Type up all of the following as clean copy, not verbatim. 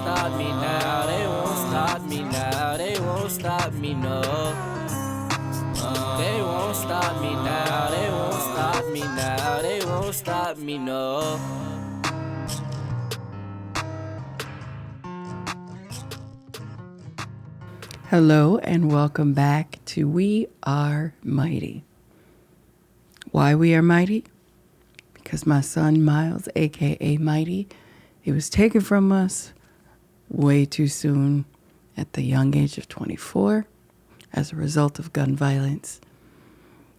stop me now, they won't stop me now, they won't stop me, no. They won't stop me now, they won't stop me now, they won't stop me, no. Hello and welcome back to We Are Mighty. Why we are mighty? Because my son Miles, aka Mighty, he was taken from us way too soon at the young age of 24 as a result of gun violence.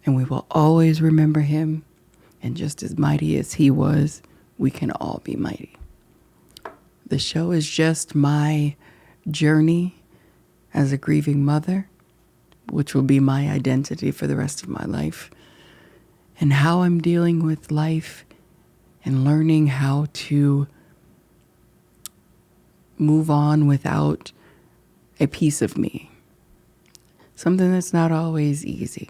And we will always remember him. And just as mighty as he was, we can all be mighty. The show is just my journey as a grieving mother, which will be my identity for the rest of my life, and how I'm dealing with life and learning how to move on without a piece of me. Something that's not always easy.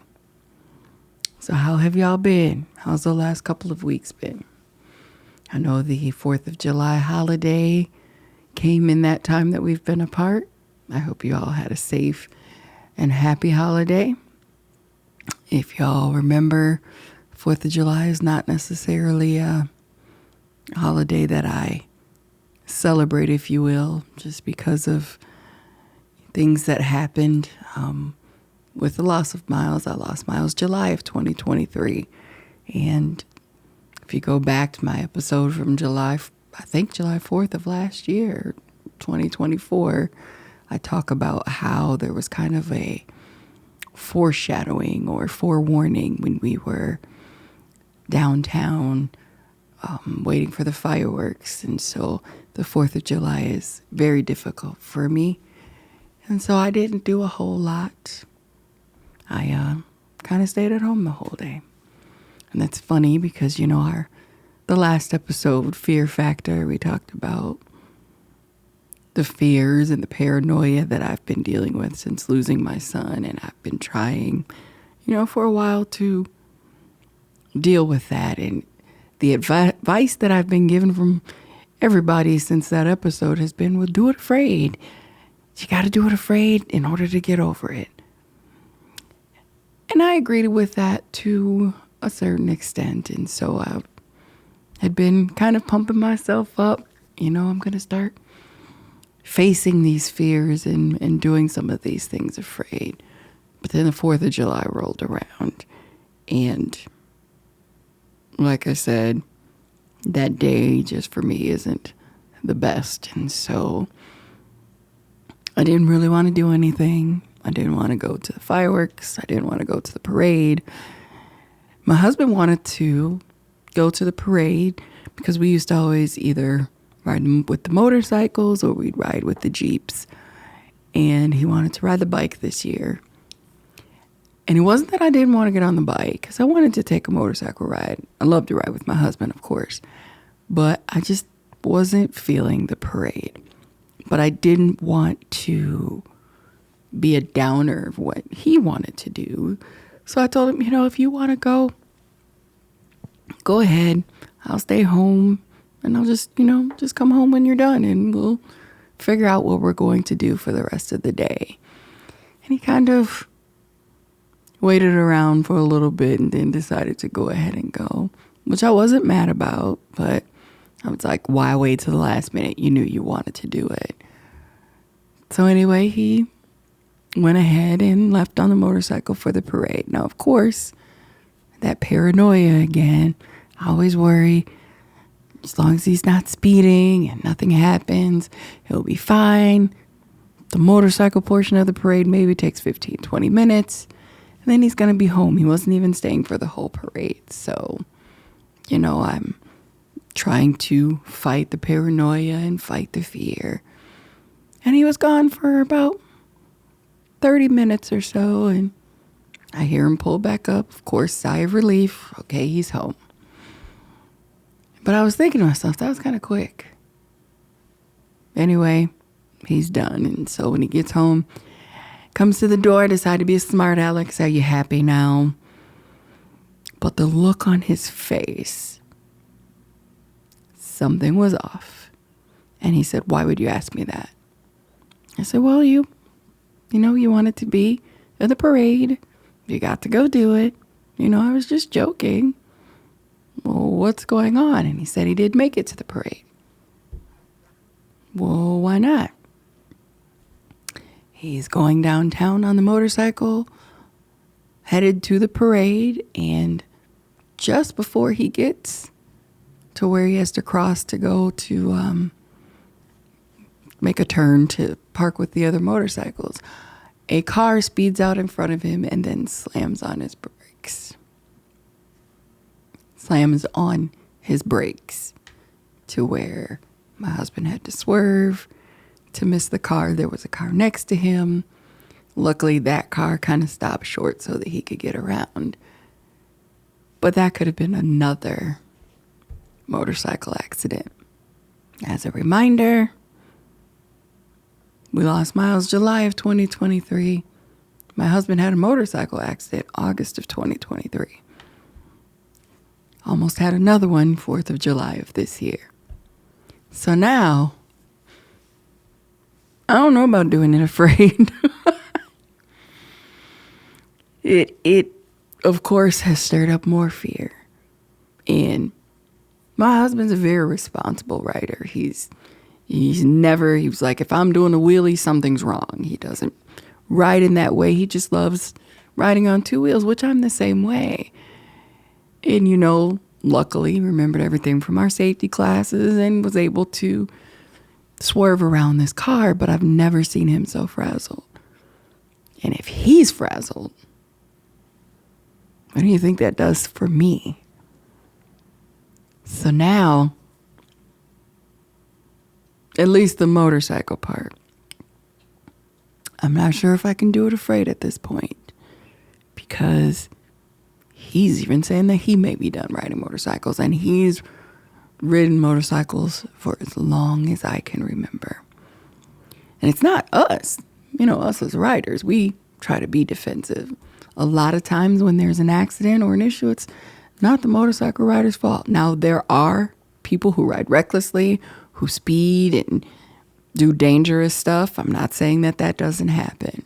So how have y'all been? How's the last couple of weeks been? I know the 4th of July holiday came in that time that we've been apart. I hope you all had a safe and happy holiday. If y'all remember, 4th of July is not necessarily a holiday that I celebrate, if you will, just because of things that happened with the loss of Miles. I lost Miles July of 2023. And if you go back to my episode from July 4th of last year, 2024, I talk about how there was kind of a foreshadowing or forewarning when we were downtown waiting for the fireworks. And so the 4th of July is very difficult for me. And so I didn't do a whole lot. I kind of stayed at home the whole day. And that's funny because, the last episode, Fear Factor, we talked about the fears and the paranoia that I've been dealing with since losing my son. And I've been trying, for a while to deal with that. And the advice that I've been given from everybody since that episode has been, well, do it afraid. You got to do it afraid in order to get over it. And I agreed with that to a certain extent. And so I had been kind of pumping myself up. I'm going to start facing these fears and doing some of these things afraid. But then the 4th of July rolled around. And like I said, that day just for me isn't the best. And so I didn't really want to do anything. I didn't want to go to the fireworks. I didn't want to go to the parade. My husband wanted to go to the parade because we used to always either ride with the motorcycles or we'd ride with the Jeeps. And he wanted to ride the bike this year. And it wasn't that I didn't want to get on the bike, because I wanted to take a motorcycle ride. I love to ride with my husband, of course. But I just wasn't feeling the parade. But I didn't want to be a downer of what he wanted to do. So I told him, if you want to go ahead. I'll stay home. And I'll just come home when you're done and we'll figure out what we're going to do for the rest of the day. And he kind of waited around for a little bit and then decided to go ahead and go, which I wasn't mad about, but I was like, why wait till the last minute? You knew you wanted to do it. So anyway, he went ahead and left on the motorcycle for the parade. Now, of course, that paranoia again. I always worry, as long as he's not speeding and nothing happens, he'll be fine. The motorcycle portion of the parade maybe takes 15, 20 minutes. And then he's going to be home. He wasn't even staying for the whole parade. So, I'm trying to fight the paranoia and fight the fear. And he was gone for about 30 minutes or so. And I hear him pull back up. Of course, sigh of relief. Okay, he's home. But I was thinking to myself, that was kind of quick. Anyway, he's done. And so when he gets home, comes to the door, decide to be a smart aleck. Are you happy now? But the look on his face, something was off. And he said, why would you ask me that? I said, well, you wanted to be at the parade. You got to go do it. I was just joking. Well, what's going on? And he said he did make it to the parade. Well, why not? He's going downtown on the motorcycle, headed to the parade, and just before he gets to where he has to cross to go to make a turn to park with the other motorcycles, a car speeds out in front of him and then slams on his brakes. Slams on his brakes to where my husband had to swerve to miss the car. There was a car next to him. Luckily, that car kind of stopped short so that he could get around. But that could have been another motorcycle accident. As a reminder, we lost Miles July of 2023. My husband had a motorcycle accident August of 2023. Almost had another one 4th of July of this year. So now, I don't know about doing it afraid. It of course has stirred up more fear. And my husband's a very responsible rider. He was like, if I'm doing a wheelie, something's wrong. He doesn't ride in that way. He just loves riding on two wheels, which I'm the same way. And, luckily remembered everything from our safety classes and was able to swerve around this car, but I've never seen him so frazzled. And if he's frazzled, what do you think that does for me? So now, at least the motorcycle part, I'm not sure if I can do it afraid at this point, because he's even saying that he may be done riding motorcycles, and he's ridden motorcycles for as long as I can remember. And it's not us, us as riders. We try to be defensive. A lot of times when there's an accident or an issue, it's not the motorcycle rider's fault. Now, there are people who ride recklessly, who speed and do dangerous stuff. I'm not saying that doesn't happen.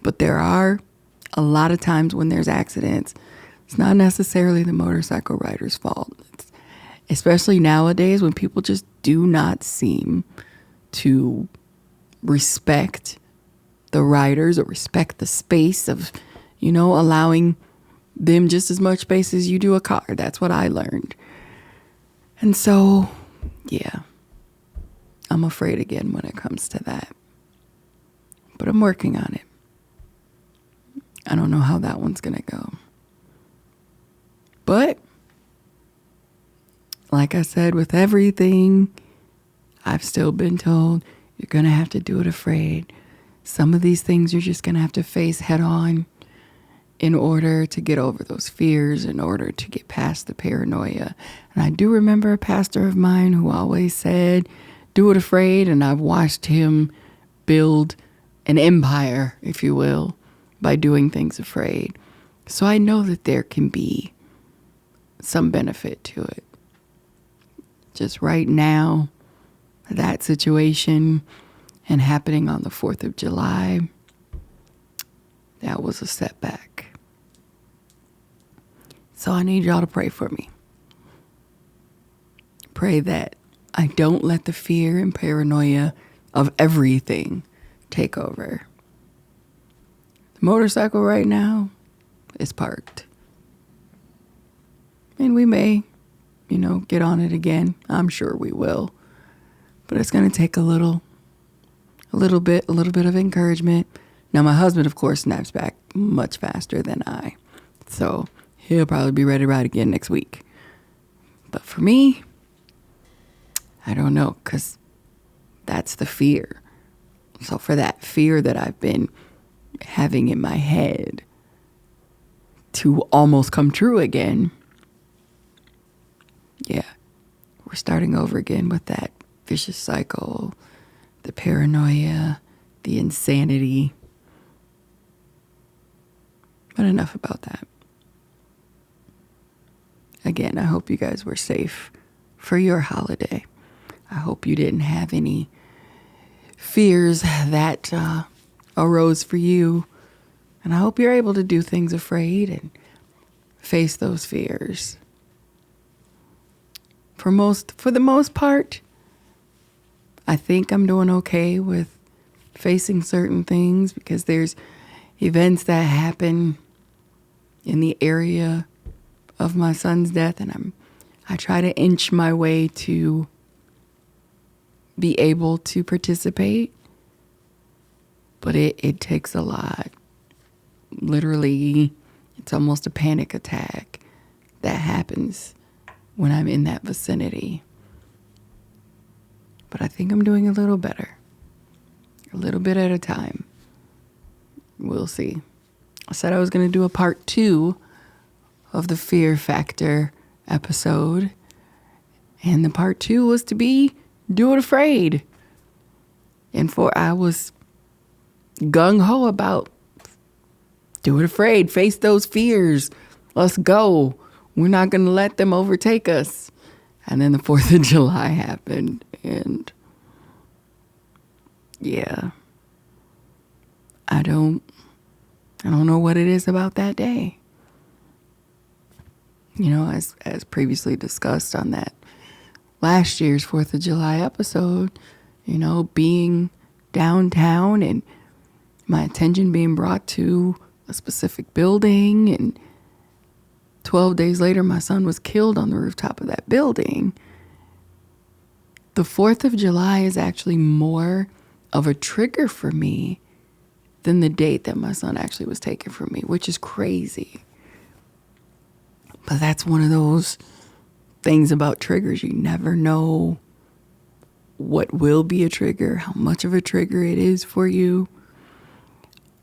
But there are a lot of times when there's accidents, it's not necessarily the motorcycle rider's fault. Especially nowadays when people just do not seem to respect the riders or respect the space of, allowing them just as much space as you do a car. That's what I learned. And so, yeah, I'm afraid again when it comes to that. But I'm working on it. I don't know how that one's going to go. But, like I said, with everything, I've still been told you're going to have to do it afraid. Some of these things you're just going to have to face head on in order to get over those fears, in order to get past the paranoia. And I do remember a pastor of mine who always said, do it afraid. And I've watched him build an empire, if you will, by doing things afraid. So I know that there can be some benefit to it. Just right now, that situation and happening on the 4th of July, that was a setback. So I need y'all to pray for me. Pray that I don't let the fear and paranoia of everything take over. The motorcycle right now is parked. And we may, get on it again. I'm sure we will. But it's going to take a little bit of encouragement. Now, my husband, of course, snaps back much faster than I. So he'll probably be ready to ride again next week. But for me, I don't know, because that's the fear. So for that fear that I've been having in my head to almost come true again, yeah, we're starting over again with that vicious cycle, the paranoia, the insanity. But enough about that. Again, I hope you guys were safe for your holiday. I hope you didn't have any fears that arose for you. And I hope you're able to do things afraid and face those fears. For the most part, I think I'm doing okay with facing certain things because there's events that happen in the area of my son's death, and I try to inch my way to be able to participate, but it takes a lot. Literally, it's almost a panic attack that happens when I'm in that vicinity. But I think I'm doing a little better. A little bit at a time. We'll see. I said I was going to do a part 2 of the fear factor episode. And the part 2 was to be do it afraid. And I was gung-ho about do it afraid. Face those fears. Let's go. We're not going to let them overtake us. And then the 4th of July happened. And yeah, I don't know what it is about that day. You know, as previously discussed on that last year's 4th of July episode, you know, being downtown and my attention being brought to a specific building, and 12 days later my son was killed on the rooftop of that building. The 4th of July is actually more of a trigger for me than the date that my son actually was taken from me, which is crazy. But that's one of those things about triggers. You never know what will be a trigger, how much of a trigger it is for you.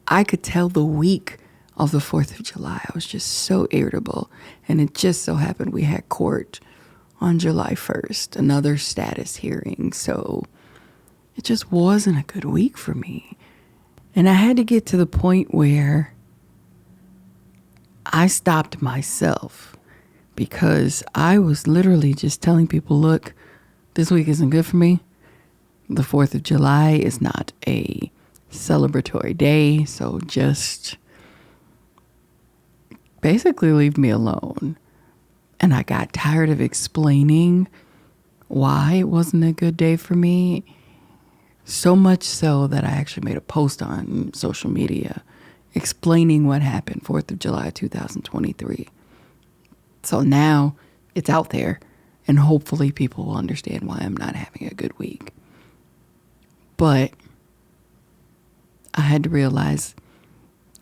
I could tell the week of the 4th of July, I was just so irritable. And it just so happened we had court on July 1st, another status hearing. So it just wasn't a good week for me. And I had to get to the point where I stopped myself, because I was literally just telling people, look, this week isn't good for me. The 4th of July is not a celebratory day, so just basically leave me alone. And I got tired of explaining why it wasn't a good day for me. So much so that I actually made a post on social media explaining what happened 4th of July 2023. So now it's out there, and hopefully people will understand why I'm not having a good week. But I had to realize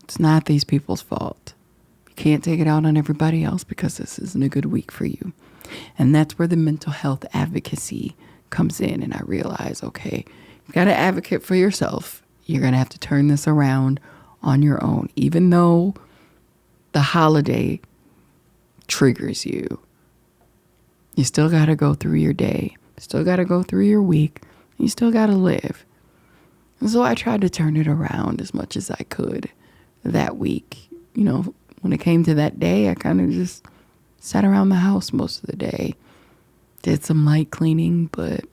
it's not these people's fault. You can't take it out on everybody else because this isn't a good week for you. And that's where the mental health advocacy comes in. And I realize, okay, you've got to advocate for yourself. You're going to have to turn this around on your own. Even though the holiday triggers you, you still got to go through your day. You still got to go through your week. You still got to live. And so I tried to turn it around as much as I could that week. You know, when it came to that day, I kind of just sat around the house most of the day. Did some light cleaning, but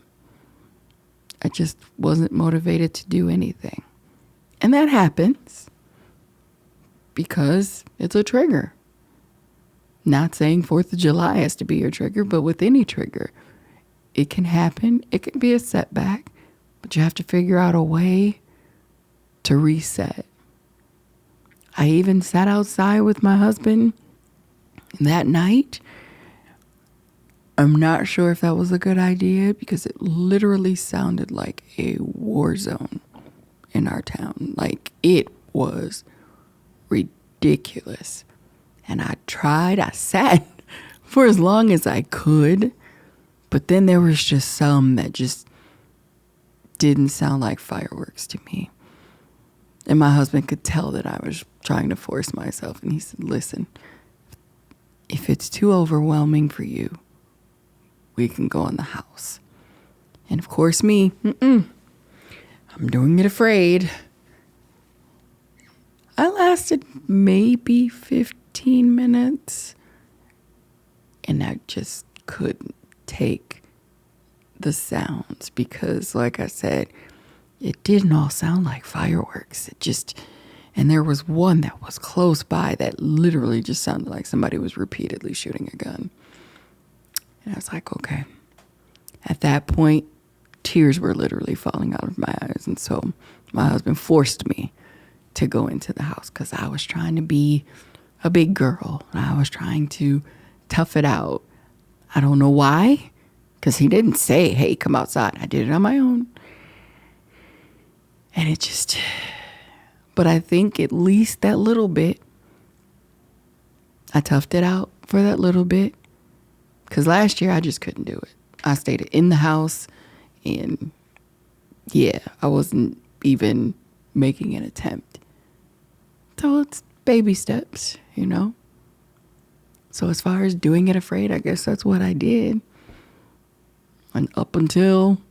I just wasn't motivated to do anything. And that happens because it's a trigger. Not saying 4th of July has to be your trigger, but with any trigger, it can happen. It can be a setback, but you have to figure out a way to reset. I even sat outside with my husband that night. I'm not sure if that was a good idea because it literally sounded like a war zone in our town. Like, it was ridiculous. And I sat for as long as I could, but then there was just some that just didn't sound like fireworks to me. And my husband could tell that I was trying to force myself. And he said, listen, if it's too overwhelming for you, we can go in the house. And of course me, I'm doing it afraid. I lasted maybe 15 minutes. And I just couldn't take the sounds because, like I said, it didn't all sound like fireworks. And there was one that was close by that literally just sounded like somebody was repeatedly shooting a gun. And I was like, okay. At that point, tears were literally falling out of my eyes. And so my husband forced me to go into the house because I was trying to be a big girl. I was trying to tough it out. I don't know why, because he didn't say, hey, come outside. I did it on my own. And but I think at least that little bit, I toughed it out for that little bit. Because last year I just couldn't do it. I stayed in the house and yeah, I wasn't even making an attempt. So it's baby steps, you know? So as far as doing it afraid, I guess that's what I did. And up until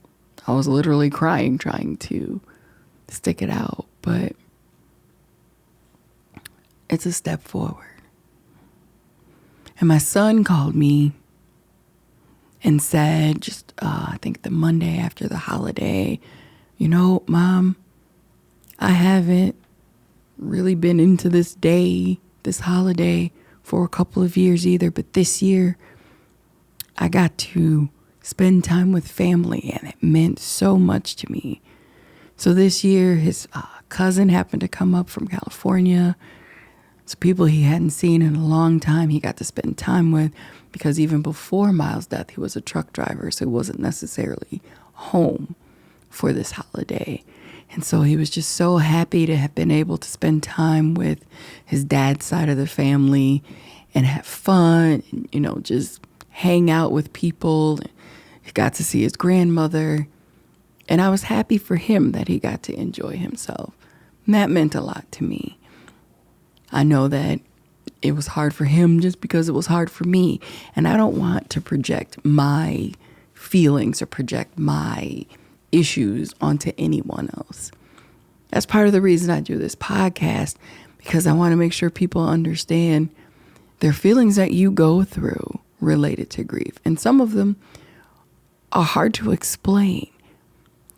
I was literally crying, trying to stick it out. But it's a step forward. And my son called me and said, I think the Monday after the holiday, you know, Mom, I haven't really been into this holiday for a couple of years either, but this year I got to spend time with family and it meant so much to me. So this year his cousin happened to come up from California. So people he hadn't seen in a long time, he got to spend time with because even before Miles' death, he was a truck driver, so he wasn't necessarily home for this holiday. And so he was just so happy to have been able to spend time with his dad's side of the family and have fun, and, you know, just hang out with people. He got to see his grandmother. And I was happy for him that he got to enjoy himself. And that meant a lot to me. I know that it was hard for him just because it was hard for me. And I don't want to project my feelings or project my issues onto anyone else. That's part of the reason I do this podcast, because I want to make sure people understand their feelings that you go through related to grief. And some of them are hard to explain,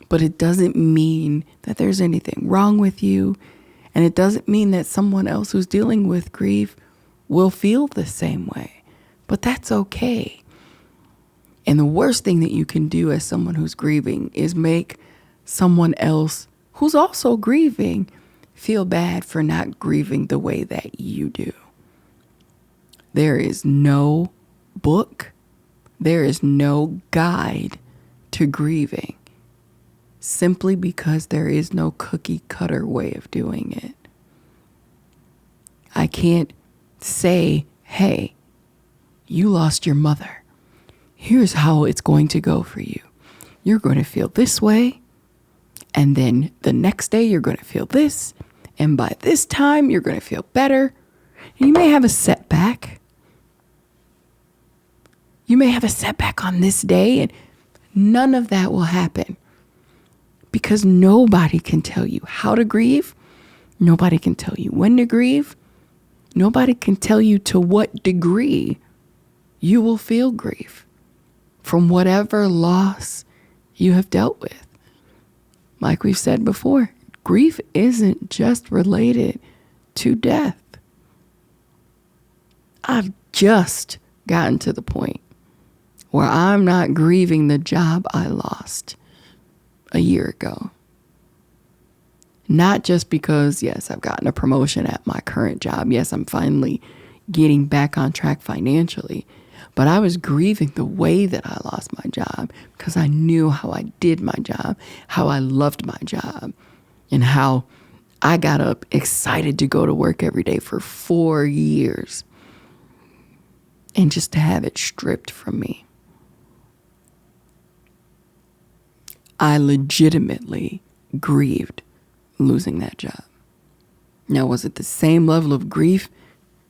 but it doesn't mean that there's anything wrong with you. And it doesn't mean that someone else who's dealing with grief will feel the same way, but that's okay. And the worst thing that you can do as someone who's grieving is make someone else who's also grieving feel bad for not grieving the way that you do. There is no book, there is no guide to grieving, simply because there is no cookie cutter way of doing it. I can't say, hey, you lost your mother. Here's how it's going to go for you. You're going to feel this way, and then the next day you're going to feel this, and by this time you're going to feel better. And you may have a setback. You may have a setback on this day, and none of that will happen. Because nobody can tell you how to grieve. Nobody can tell you when to grieve. Nobody can tell you to what degree you will feel grief from whatever loss you have dealt with. Like we've said before, grief isn't just related to death. I've just gotten to the point where I'm not grieving the job I lost a year ago. Not just because, yes, I've gotten a promotion at my current job. Yes, I'm finally getting back on track financially. But I was grieving the way that I lost my job because I knew how I did my job, how I loved my job, and how I got up excited to go to work every day for 4 years. And just to have it stripped from me. I legitimately grieved losing that job. Now, was it the same level of grief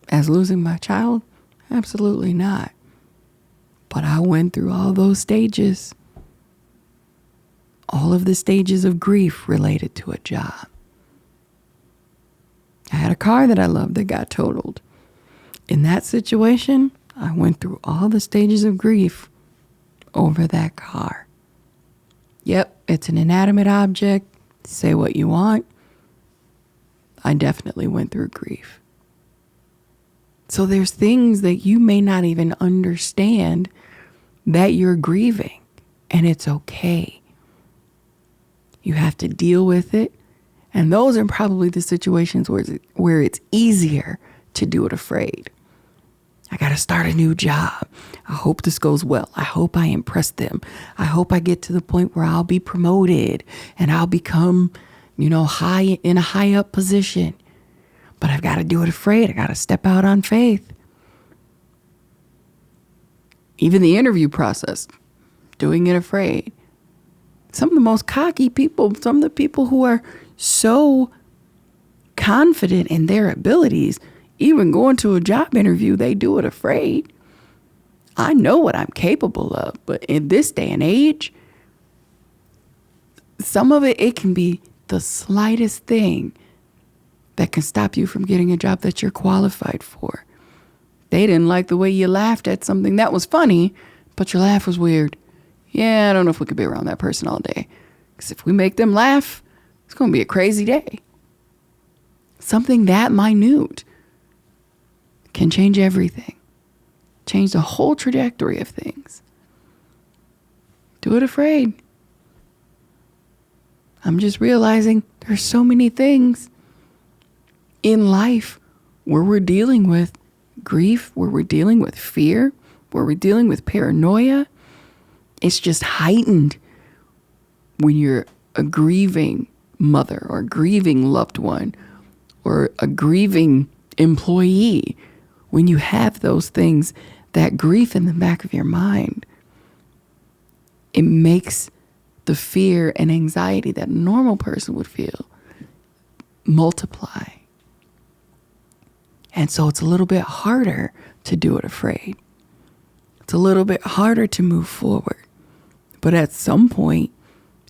as losing my child? Absolutely not. But I went through all those stages. All of the stages of grief related to a job. I had a car that I loved that got totaled. In that situation, I went through all the stages of grief over that car. Yep, it's an inanimate object. Say what you want. I definitely went through grief. So there's things that you may not even understand that you're grieving, and it's okay. You have to deal with it. And those are probably the situations where it's easier to do it afraid. I got to start a new job. I hope this goes well. I hope I impress them. I hope I get to the point where I'll be promoted and I'll become, in a high up position. But I've got to do it afraid. I got to step out on faith. Even the interview process, doing it afraid. Some of the most cocky people, some of the people who are so confident in their abilities, even going to a job interview, they do it afraid. I know what I'm capable of, but in this day and age, some of it can be the slightest thing that can stop you from getting a job that you're qualified for. They didn't like the way you laughed at something that was funny, but your laugh was weird. Yeah, I don't know if we could be around that person all day. Because if we make them laugh, it's going to be a crazy day. Something that minute can change everything. Change the whole trajectory of things. Do it afraid. I'm just realizing there's so many things in life where we're dealing with grief, where we're dealing with fear, where we're dealing with paranoia. It's just heightened when you're a grieving mother or a grieving loved one or a grieving employee. When you have those things, that grief in the back of your mind, it makes the fear and anxiety that a normal person would feel multiply. And so it's a little bit harder to do it afraid. It's a little bit harder to move forward. But at some point,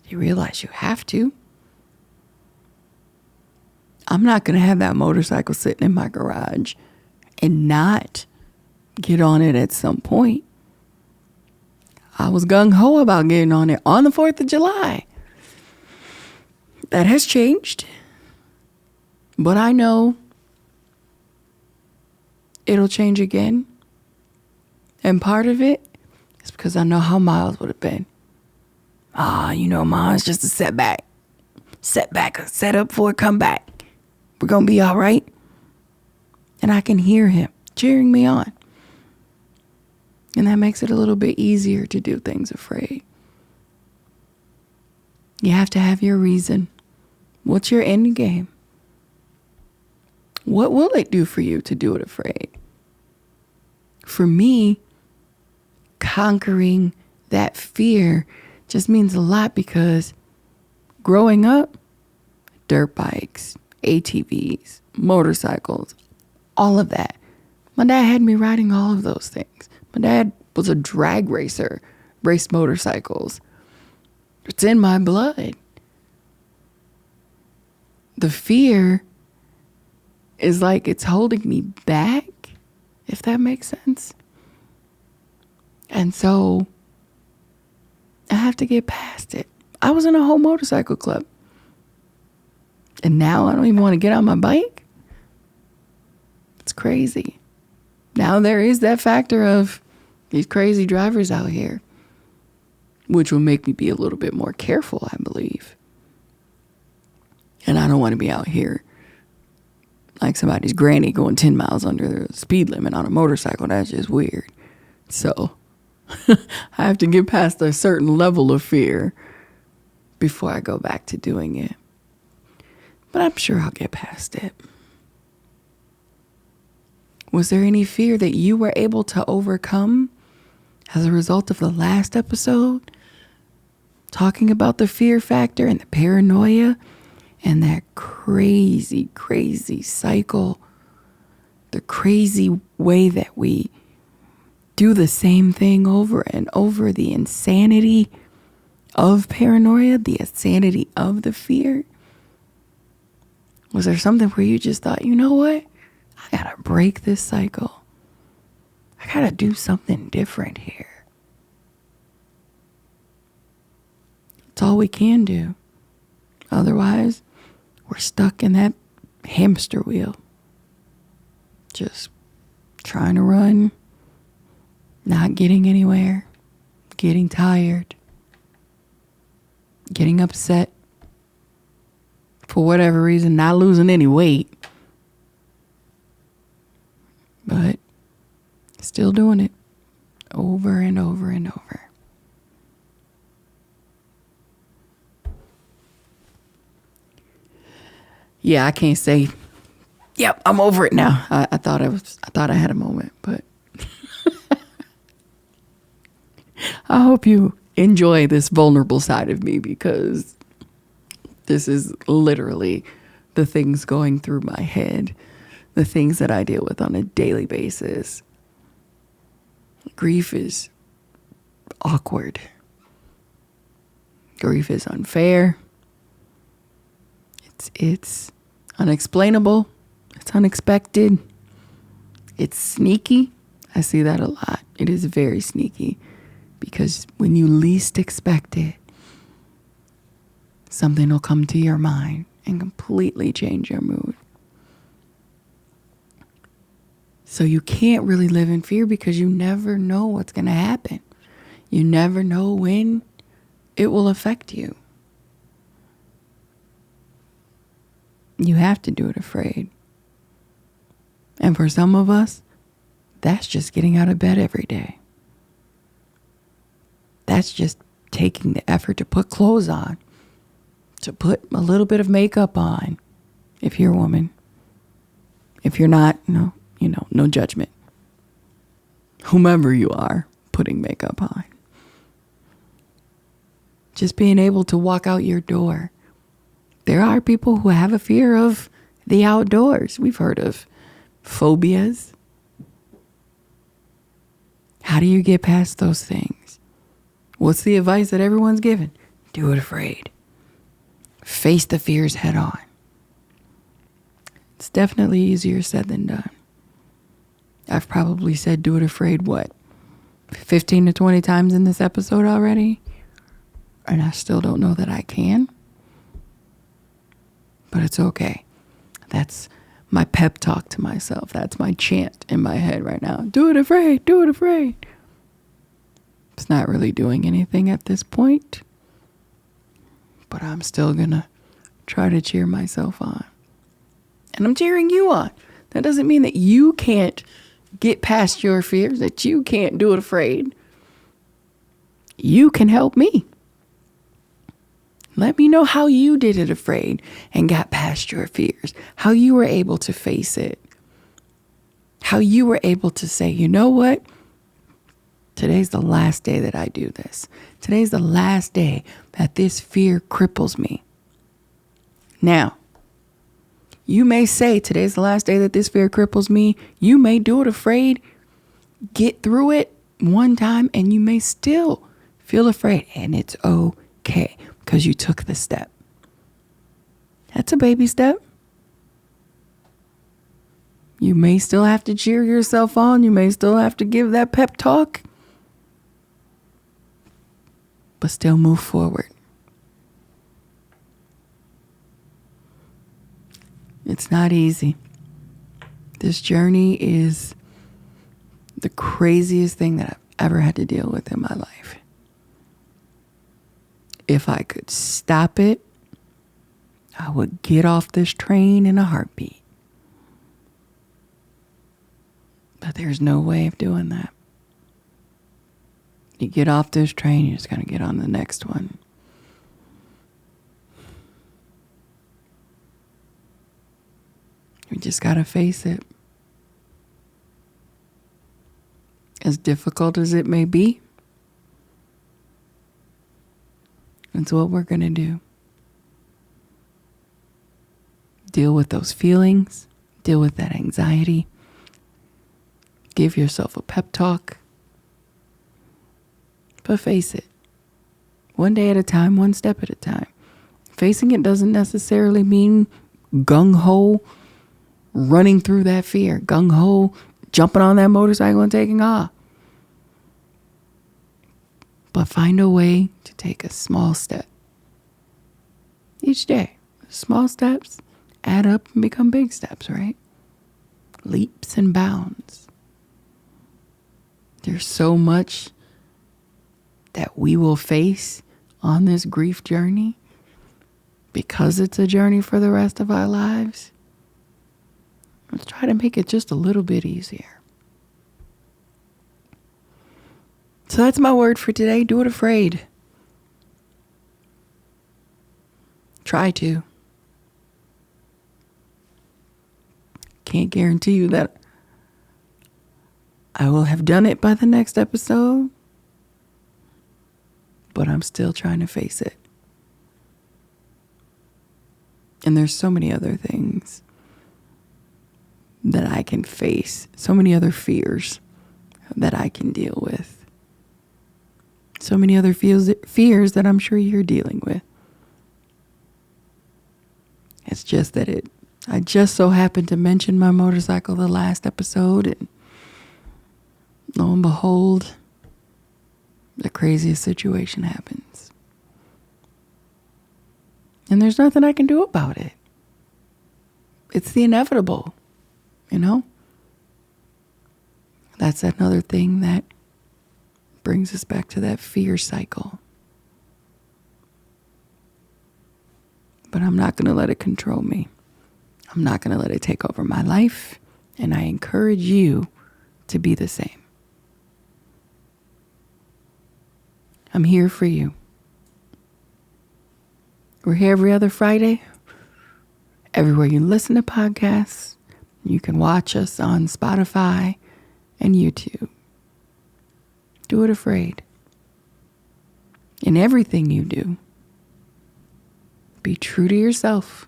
you realize you have to. I'm not going to have that motorcycle sitting in my garage and not get on it at some point. I was gung-ho about getting on it on the 4th of July. That has changed. But I know it'll change again. And part of it is because I know how Miles would have been. Ma, it's just a setback. Setback, a setup for a comeback. We're going to be all right. And I can hear him cheering me on. And that makes it a little bit easier to do things afraid. You have to have your reason. What's your end game? What will it do for you to do it afraid? For me, conquering that fear just means a lot because growing up, dirt bikes, ATVs, motorcycles, all of that. My dad had me riding all of those things. My dad was a drag racer, raced motorcycles. It's in my blood. The fear is like it's holding me back, if that makes sense. And so I have to get past it. I was in a whole motorcycle club. And now I don't even want to get on my bike. It's crazy. Now there is that factor of these crazy drivers out here, which will make me be a little bit more careful, I believe. And I don't want to be out here like somebody's granny going 10 miles under the speed limit on a motorcycle. That's just weird. So I have to get past a certain level of fear before I go back to doing it. But I'm sure I'll get past it. Was there any fear that you were able to overcome as a result of the last episode? Talking about the fear factor and the paranoia and that crazy, crazy cycle. The crazy way that we do the same thing over and over. The insanity of paranoia, the insanity of the fear. Was there something where you just thought, you know what? I gotta break this cycle. I gotta do something different here. It's all we can do. Otherwise, we're stuck in that hamster wheel. Just trying to run, not getting anywhere, getting tired, getting upset, for whatever reason, not losing any weight, but still doing it over and over and over. Yeah, I can't say, yep, I'm over it now. I thought I had a moment, but I hope you enjoy this vulnerable side of me, because this is literally the things going through my head, the things that I deal with on a daily basis. Grief is awkward. Grief is unfair. It's unexplainable. It's unexpected. It's sneaky. I see that a lot. It is very sneaky, because when you least expect it, something will come to your mind and completely change your mood. So you can't really live in fear, because you never know what's going to happen. You never know when it will affect you. You have to do it afraid. And for some of us, that's just getting out of bed every day. That's just taking the effort to put clothes on, to put a little bit of makeup on, if you're a woman. If you're not, no judgment. Whomever you are, putting makeup on. Just being able to walk out your door. There are people who have a fear of the outdoors. We've heard of phobias. How do you get past those things? What's the advice that everyone's given? Do it afraid. Face the fears head on. It's definitely easier said than done. I've probably said do it afraid, 15 to 20 times in this episode already? And I still don't know that I can. But it's okay. That's my pep talk to myself. That's my chant in my head right now. Do it afraid. Do it afraid. It's not really doing anything at this point. But I'm still going to try to cheer myself on. And I'm cheering you on. That doesn't mean that you can't get past your fears, that you can't do it afraid. You can help me. Let me know how you did it afraid and got past your fears. How you were able to face it. How you were able to say, you know what? Today's the last day that I do this. Today's the last day that this fear cripples me. Now, you may say today's the last day that this fear cripples me. You may do it afraid, get through it one time, and you may still feel afraid. And it's okay, because you took the step. That's a baby step. You may still have to cheer yourself on. You may still have to give that pep talk. But still move forward. It's not easy. This journey is the craziest thing that I've ever had to deal with in my life. If I could stop it, I would get off this train in a heartbeat. But there's no way of doing that. You get off this train, you're just going to get on the next one. You just got to face it. As difficult as it may be, that's what we're going to do. Deal with those feelings. Deal with that anxiety. Give yourself a pep talk. But face it. One day at a time, one step at a time. Facing it doesn't necessarily mean gung-ho running through that fear. Gung-ho jumping on that motorcycle and taking off. But find a way to take a small step each day. Small steps add up and become big steps, right? Leaps and bounds. There's so much that we will face on this grief journey because it's a journey for the rest of our lives. Let's try to make it just a little bit easier. So that's my word for today. Do it afraid. Try to. Can't guarantee you that I will have done it by the next episode, but I'm still trying to face it. And there's so many other things that I can face, so many other fears that I can deal with, so many other fears that I'm sure you're dealing with. It's just that I just so happened to mention my motorcycle the last episode, and lo and behold, the craziest situation happens. And there's nothing I can do about it. It's the inevitable, you know? That's another thing that brings us back to that fear cycle. But I'm not going to let it control me. I'm not going to let it take over my life. And I encourage you to be the same. I'm here for you. We're here every other Friday. Everywhere you listen to podcasts, you can watch us on Spotify and YouTube. Do it afraid. In everything you do, be true to yourself.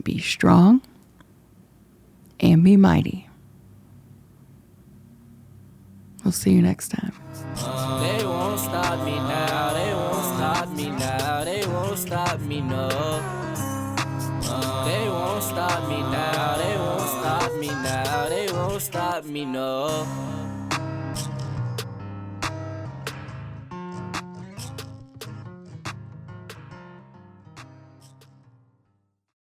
Be strong and be mighty. We'll see you next time. They won't stop me now, they won't stop me now, they won't stop me, no. They won't stop me now, they won't stop me now, they won't stop me, no.